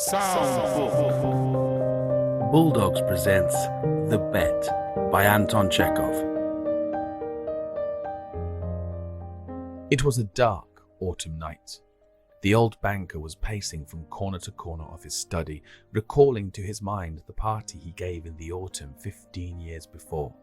Soundbook. Bulldogs presents The Bet by Anton Chekhov. It was a dark autumn night. The old banker was pacing from corner to corner of his study, recalling to his mind the party he gave in the autumn 15 years before.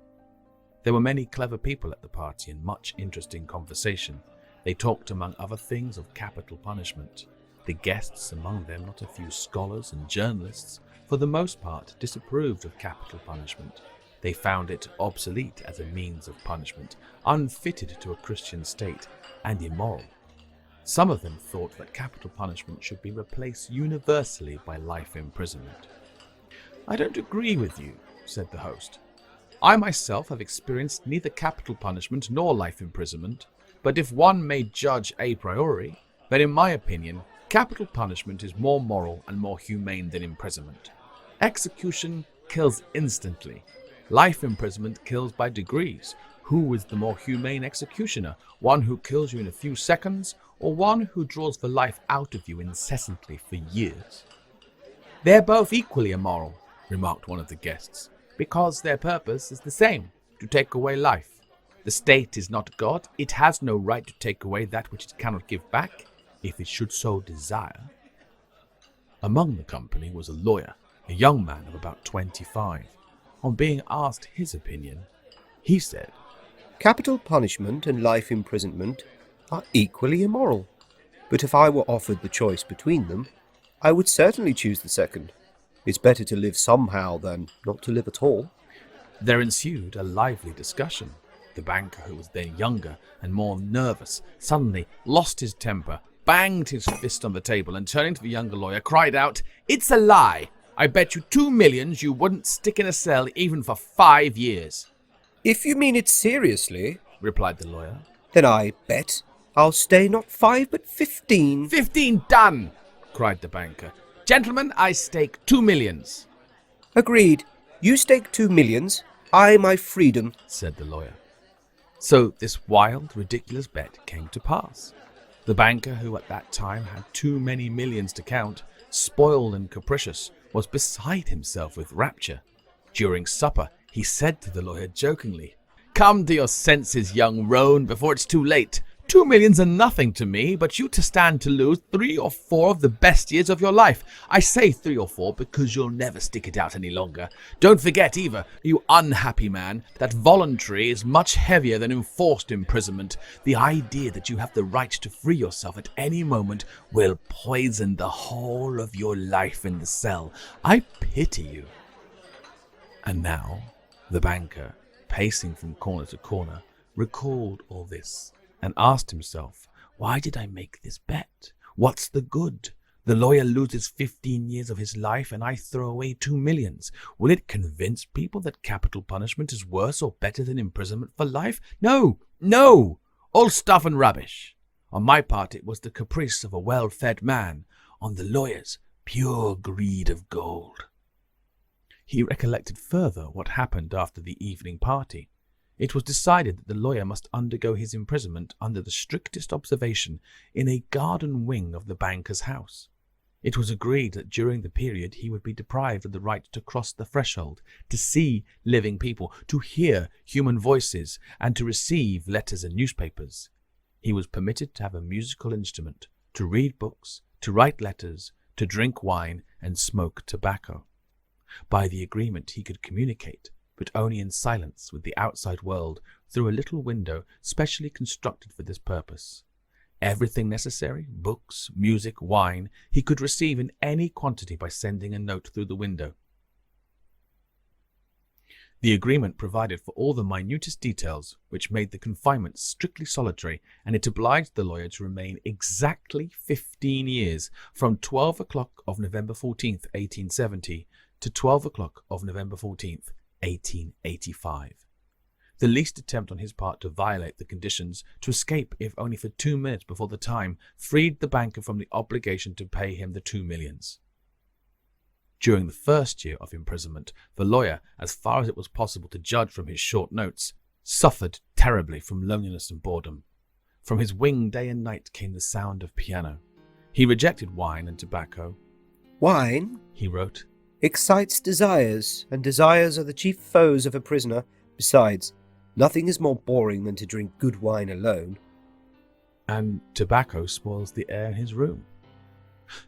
There were many clever people at the party and much interesting conversation. They talked, among other things, of capital punishment. The guests, among them not a few scholars and journalists, for the most part disapproved of capital punishment. They found it obsolete as a means of punishment, unfitted to a Christian state, and immoral. Some of them thought that capital punishment should be replaced universally by life imprisonment. "I don't agree with you," said the host. "I myself have experienced neither capital punishment nor life imprisonment, but if one may judge a priori, then in my opinion, capital punishment is more moral and more humane than imprisonment. Execution kills instantly. Life imprisonment kills by degrees. Who is the more humane executioner? One who kills you in a few seconds, or one who draws the life out of you incessantly for years?" "They're both equally immoral," remarked one of the guests, "because their purpose is the same, to take away life. The state is not God. It has no right to take away that which it cannot give back, if it should so desire." Among the company was a lawyer, a young man of about 25. On being asked his opinion, he said, "Capital punishment and life imprisonment are equally immoral, but if I were offered the choice between them, I would certainly choose the second. It's better to live somehow than not to live at all." There ensued a lively discussion. The banker, who was then younger and more nervous, suddenly lost his temper, banged his fist on the table, and turning to the younger lawyer, cried out, "It's a lie! I bet you 2 millions you wouldn't stick in a cell even for 5 years. "If you mean it seriously," replied the lawyer, "then I bet I'll stay not 5 but 15. 15 done!" cried the banker. "Gentlemen, I stake 2 millions. "Agreed. You stake 2 millions, I my freedom," said the lawyer. So this wild, ridiculous bet came to pass. The banker, who at that time had too many millions to count, spoiled and capricious, was beside himself with rapture. During supper, he said to the lawyer jokingly, "Come to your senses, young roan, before it's too late. 2 millions are nothing to me, but you to stand to lose 3 or 4 of the best years of your life. I say 3 or 4 because you'll never stick it out any longer. Don't forget either, you unhappy man, that voluntary is much heavier than enforced imprisonment. The idea that you have the right to free yourself at any moment will poison the whole of your life in the cell. I pity you." And now, the banker, pacing from corner to corner, recalled all this and asked himself, "Why did I make this bet? What's the good? The lawyer loses 15 years of his life and I throw away 2 millions. Will it convince people that capital punishment is worse or better than imprisonment for life? No, no! All stuff and rubbish. On my part, it was the caprice of a well-fed man. On the lawyer's, pure greed of gold." He recollected further what happened after the evening party. It was decided that the lawyer must undergo his imprisonment under the strictest observation in a garden wing of the banker's house. It was agreed that during the period he would be deprived of the right to cross the threshold, to see living people, to hear human voices, and to receive letters and newspapers. He was permitted to have a musical instrument, to read books, to write letters, to drink wine, and smoke tobacco. By the agreement he could communicate, but only in silence, with the outside world through a little window specially constructed for this purpose. Everything necessary, books, music, wine, he could receive in any quantity by sending a note through the window. The agreement provided for all the minutest details, which made the confinement strictly solitary, and it obliged the lawyer to remain exactly 15 years, from 12 o'clock of November 14th, 1870, to 12 o'clock of November 14th, 1885. The least attempt on his part to violate the conditions, to escape if only for 2 minutes before the time, freed the banker from the obligation to pay him the 2 millions. During the first year of imprisonment, the lawyer, as far as it was possible to judge from his short notes, suffered terribly from loneliness and boredom. From his wing day and night came the sound of piano. He rejected wine and tobacco. Wine, he wrote, excites desires, and desires are the chief foes of a prisoner. Besides, nothing is more boring than to drink good wine alone. and tobacco spoils the air in his room.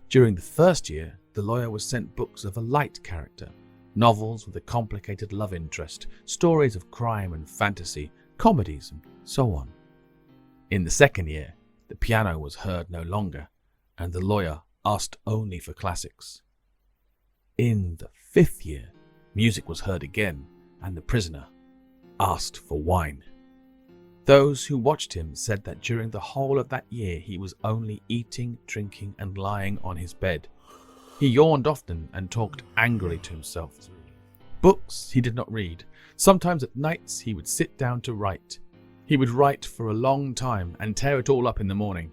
During the first year, the lawyer was sent books of a light character, novels with a complicated love interest, stories of crime and fantasy, comedies, and so on. In the second year, the piano was heard no longer, and the lawyer asked only for classics. In the fifth year, music was heard again, and the prisoner asked for wine. Those who watched him said that during the whole of that year he was only eating, drinking, and lying on his bed. He yawned often and talked angrily to himself. Books he did not read. Sometimes at nights he would sit down to write. He would write for a long time and tear it all up in the morning.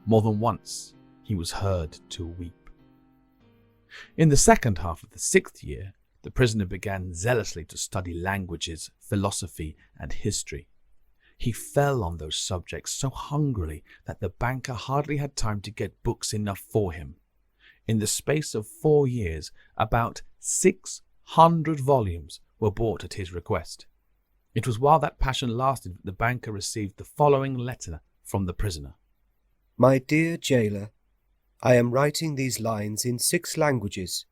More than once he was heard to weep. In the second half of the sixth year, the prisoner began zealously to study languages, philosophy, and history. He fell on those subjects so hungrily that the banker hardly had time to get books enough for him. In the space of 4 years, about 600 volumes were bought at his request. It was while that passion lasted that the banker received the following letter from the prisoner. My dear jailer, I am writing these lines in 6 languages.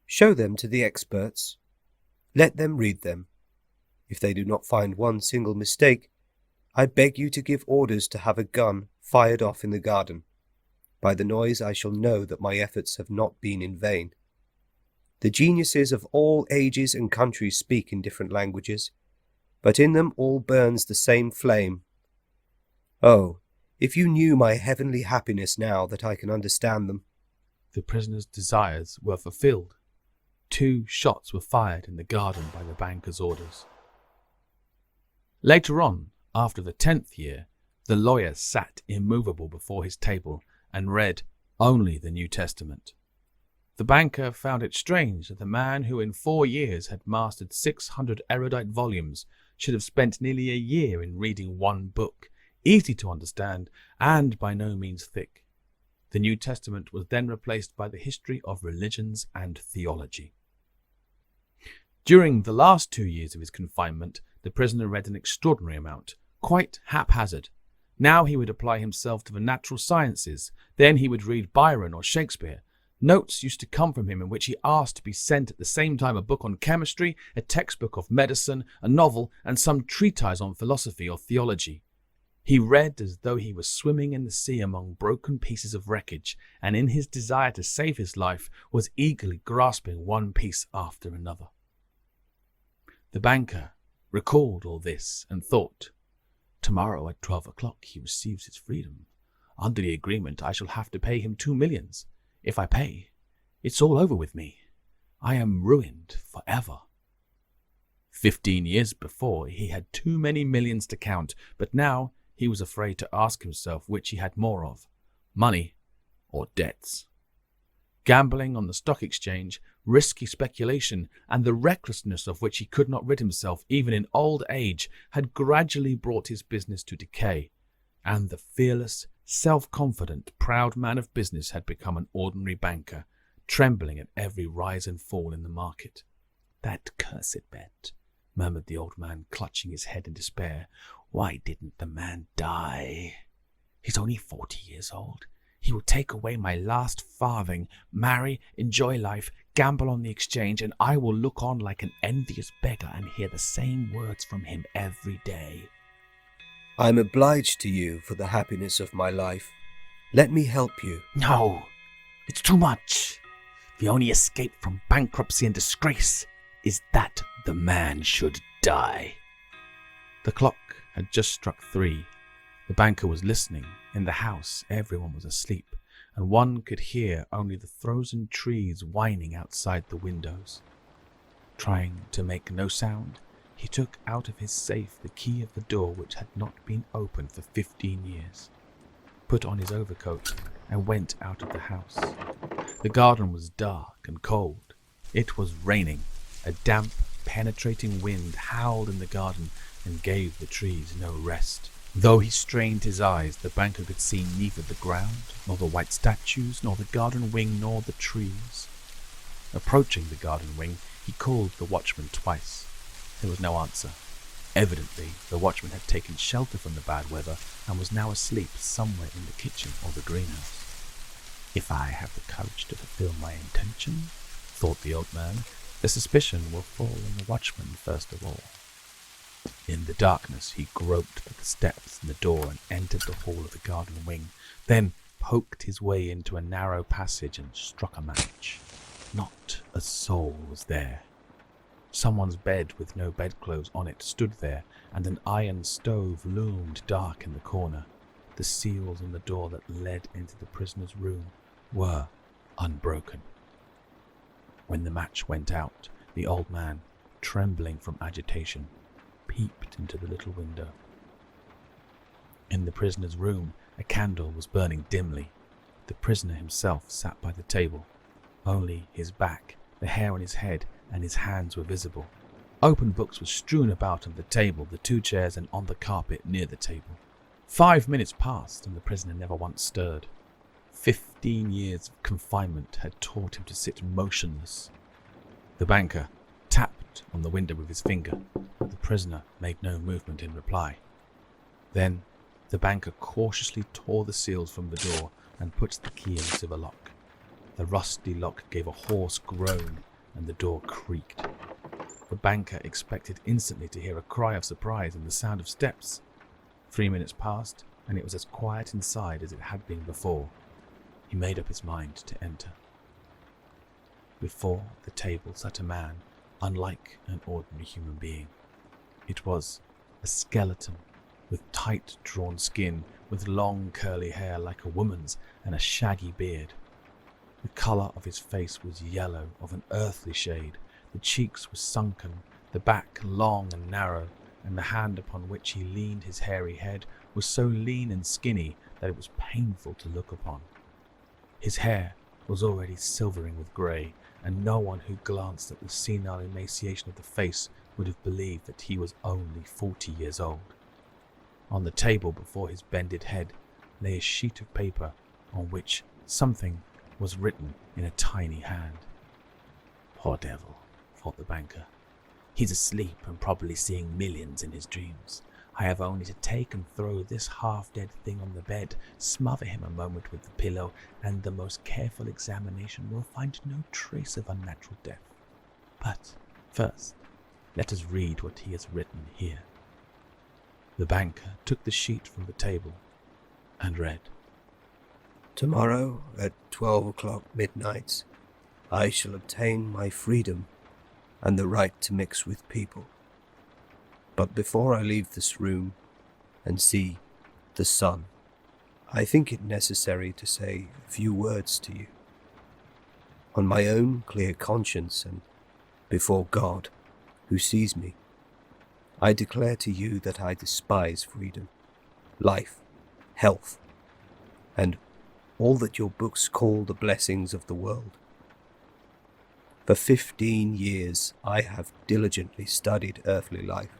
Show them to the experts. Let them read them. If they do not find one single mistake, I beg you to give orders to have a gun fired off in the garden. By the noise I shall know that my efforts have not been in vain. The geniuses of all ages and countries speak in different languages, but in them all burns the same flame. Oh, if you knew my heavenly happiness now that I can understand them. The prisoner's desires were fulfilled. 2 shots were fired in the garden by the banker's orders. Later on, after the 10th year, the lawyer sat immovable before his table and read only the New Testament. The banker found it strange that the man who in 4 years had mastered 600 erudite volumes should have spent nearly a year in reading one book, easy to understand and by no means thick. The New Testament was then replaced by the history of religions and theology. During the last 2 years of his confinement, the prisoner read an extraordinary amount, quite haphazard. Now he would apply himself to the natural sciences, then he would read Byron or Shakespeare. Notes used to come from him in which he asked to be sent at the same time a book on chemistry, a textbook of medicine, a novel, and some treatise on philosophy or theology. He read as though he was swimming in the sea among broken pieces of wreckage, and in his desire to save his life was eagerly grasping one piece after another. The banker recalled all this and thought, tomorrow at 12 o'clock he receives his freedom. Under the agreement I shall have to pay him 2 millions. If I pay, it's all over with me. I am ruined forever. 15 years before he had too many millions to count, but now he was afraid to ask himself which he had more of, money or debts. Gambling on the stock exchange, risky speculation, and the recklessness of which he could not rid himself even in old age had gradually brought his business to decay, and the fearless, self-confident, proud man of business had become an ordinary banker, trembling at every rise and fall in the market. That cursed bet, murmured the old man, clutching his head in despair. Why didn't the man die? He's only 40 years old. He will take away my last farthing, marry, enjoy life, gamble on the exchange, and I will look on like an envious beggar and hear the same words from him every day. I'm obliged to you for the happiness of my life. Let me help you. No, it's too much. The only escape from bankruptcy and disgrace is that the man should die. The clock had just struck 3. The banker was listening. In the house, everyone was asleep, and one could hear only the frozen trees whining outside the windows. Trying to make no sound, he took out of his safe the key of the door which had not been opened for 15 years, put on his overcoat, and went out of the house. The garden was dark and cold. It was raining. A damp, penetrating wind howled in the garden and gave the trees no rest. Though he strained his eyes, the banker could see neither the ground, nor the white statues, nor the garden wing, nor the trees. Approaching the garden wing, he called the watchman twice. There was no answer. Evidently, the watchman had taken shelter from the bad weather and was now asleep somewhere in the kitchen or the greenhouse. If I have the courage to fulfill my intention, thought the old man, the suspicion will fall on the watchman first of all. In the darkness, he groped for the steps and the door and entered the hall of the garden wing, then poked his way into a narrow passage and struck a match. Not a soul was there. Someone's bed with no bedclothes on it stood there, and an iron stove loomed dark in the corner. The seals on the door that led into the prisoner's room were unbroken. When the match went out, the old man, trembling from agitation, peeped into the little window. In the prisoner's room, a candle was burning dimly. The prisoner himself sat by the table. Only his back, the hair on his head, and his hands were visible. Open books were strewn about on the table, the two chairs, and on the carpet near the table. 5 minutes passed, and the prisoner never once stirred. 15 years of confinement had taught him to sit motionless. The banker tapped on the window with his finger, but the prisoner made no movement in reply. Then the banker cautiously tore the seals from the door and put the key into the lock. The rusty lock gave a hoarse groan, and the door creaked. The banker expected instantly to hear a cry of surprise and the sound of steps. 3 minutes passed, and it was as quiet inside as it had been before. He made up his mind to enter. Before the table sat a man, unlike an ordinary human being. It was a skeleton, with tight-drawn skin, with long curly hair like a woman's, and a shaggy beard. The colour of his face was yellow, of an earthly shade. The cheeks were sunken, the back long and narrow, and the hand upon which he leaned his hairy head was so lean and skinny that it was painful to look upon. His hair was already silvering with grey, and no one who glanced at the senile emaciation of the face would have believed that he was only 40 years old. On the table before his bended head lay a sheet of paper on which something was written in a tiny hand. Poor devil, thought the banker. He's asleep and probably seeing millions in his dreams. I have only to take and throw this half-dead thing on the bed, smother him a moment with the pillow, and the most careful examination will find no trace of unnatural death. But first, let us read what he has written here. The banker took the sheet from the table and read. Tomorrow at 12 o'clock midnight, I shall obtain my freedom and the right to mix with people. But before I leave this room and see the sun, I think it necessary to say a few words to you. On my own clear conscience and before God, who sees me, I declare to you that I despise freedom, life, health, and all that your books call the blessings of the world. For 15 years I have diligently studied earthly life.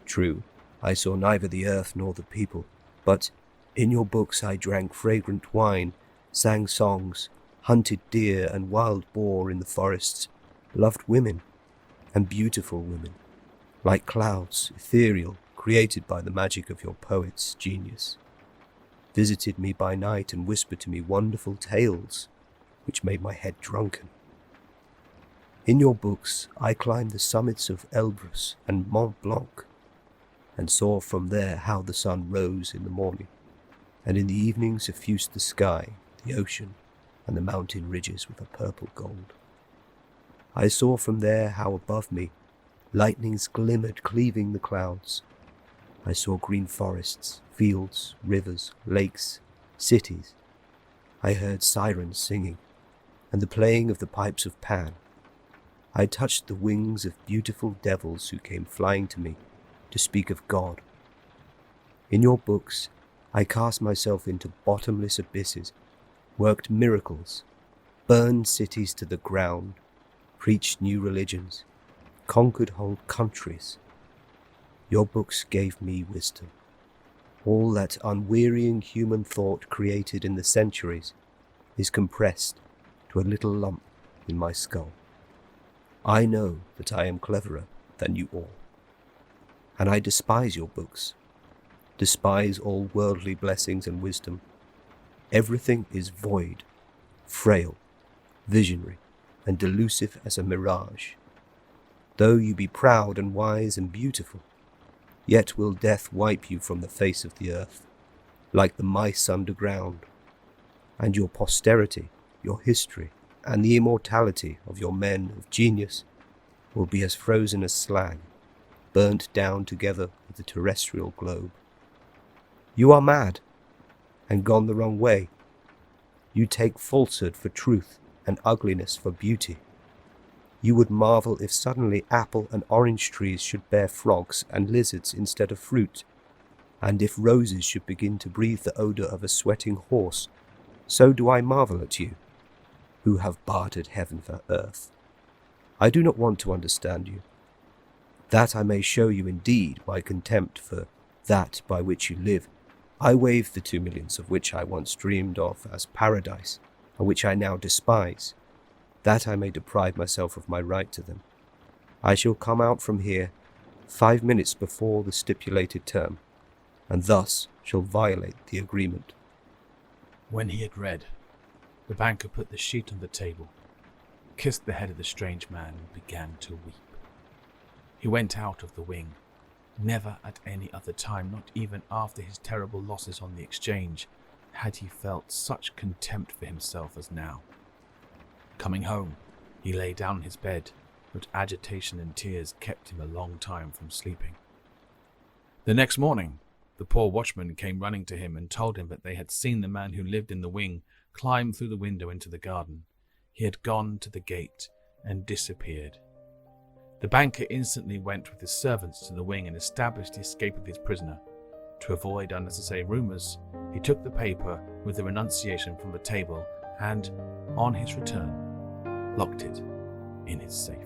True, I saw neither the earth nor the people, but in your books I drank fragrant wine, sang songs, hunted deer and wild boar in the forests, loved women, and beautiful women, like clouds, ethereal, created by the magic of your poet's genius, visited me by night and whispered to me wonderful tales, which made my head drunken. In your books I climbed the summits of Elbrus and Mont Blanc, and saw from there how the sun rose in the morning, and in the evening suffused the sky, the ocean, and the mountain ridges with a purple gold. I saw from there how above me lightnings glimmered, cleaving the clouds. I saw green forests, fields, rivers, lakes, cities. I heard sirens singing, and the playing of the pipes of Pan. I touched the wings of beautiful devils who came flying to me to speak of God. In your books, I cast myself into bottomless abysses, worked miracles, burned cities to the ground, preached new religions, conquered whole countries. Your books gave me wisdom. All that unwearying human thought created in the centuries is compressed to a little lump in my skull. I know that I am cleverer than you all, and I despise your books, despise all worldly blessings and wisdom. Everything is void, frail, visionary, and delusive as a mirage. Though you be proud and wise and beautiful, yet will death wipe you from the face of the earth, like the mice underground, and your posterity, your history, and the immortality of your men of genius will be as frozen as slag, burnt down together with the terrestrial globe. You are mad, and gone the wrong way. You take falsehood for truth, and ugliness for beauty. You would marvel if suddenly apple and orange trees should bear frogs and lizards instead of fruit, and if roses should begin to breathe the odour of a sweating horse. So do I marvel at you, who have bartered heaven for earth. I do not want to understand you, that I may show you indeed my contempt for that by which you live. I waive the 2 millions of which I once dreamed of as paradise, and which I now despise, that I may deprive myself of my right to them. I shall come out from here 5 minutes before the stipulated term, and thus shall violate the agreement. When he had read, the banker put the sheet on the table, kissed the head of the strange man, and began to weep. He went out of the wing. Never at any other time, not even after his terrible losses on the exchange, had he felt such contempt for himself as now. Coming home, he lay down on his bed, but agitation and tears kept him a long time from sleeping. The next morning, the poor watchman came running to him and told him that they had seen the man who lived in the wing climb through the window into the garden. He had gone to the gate and disappeared. The banker instantly went with his servants to the wing and established the escape of his prisoner. To avoid unnecessary rumours, he took the paper with the renunciation from the table and, on his return, locked it in his safe.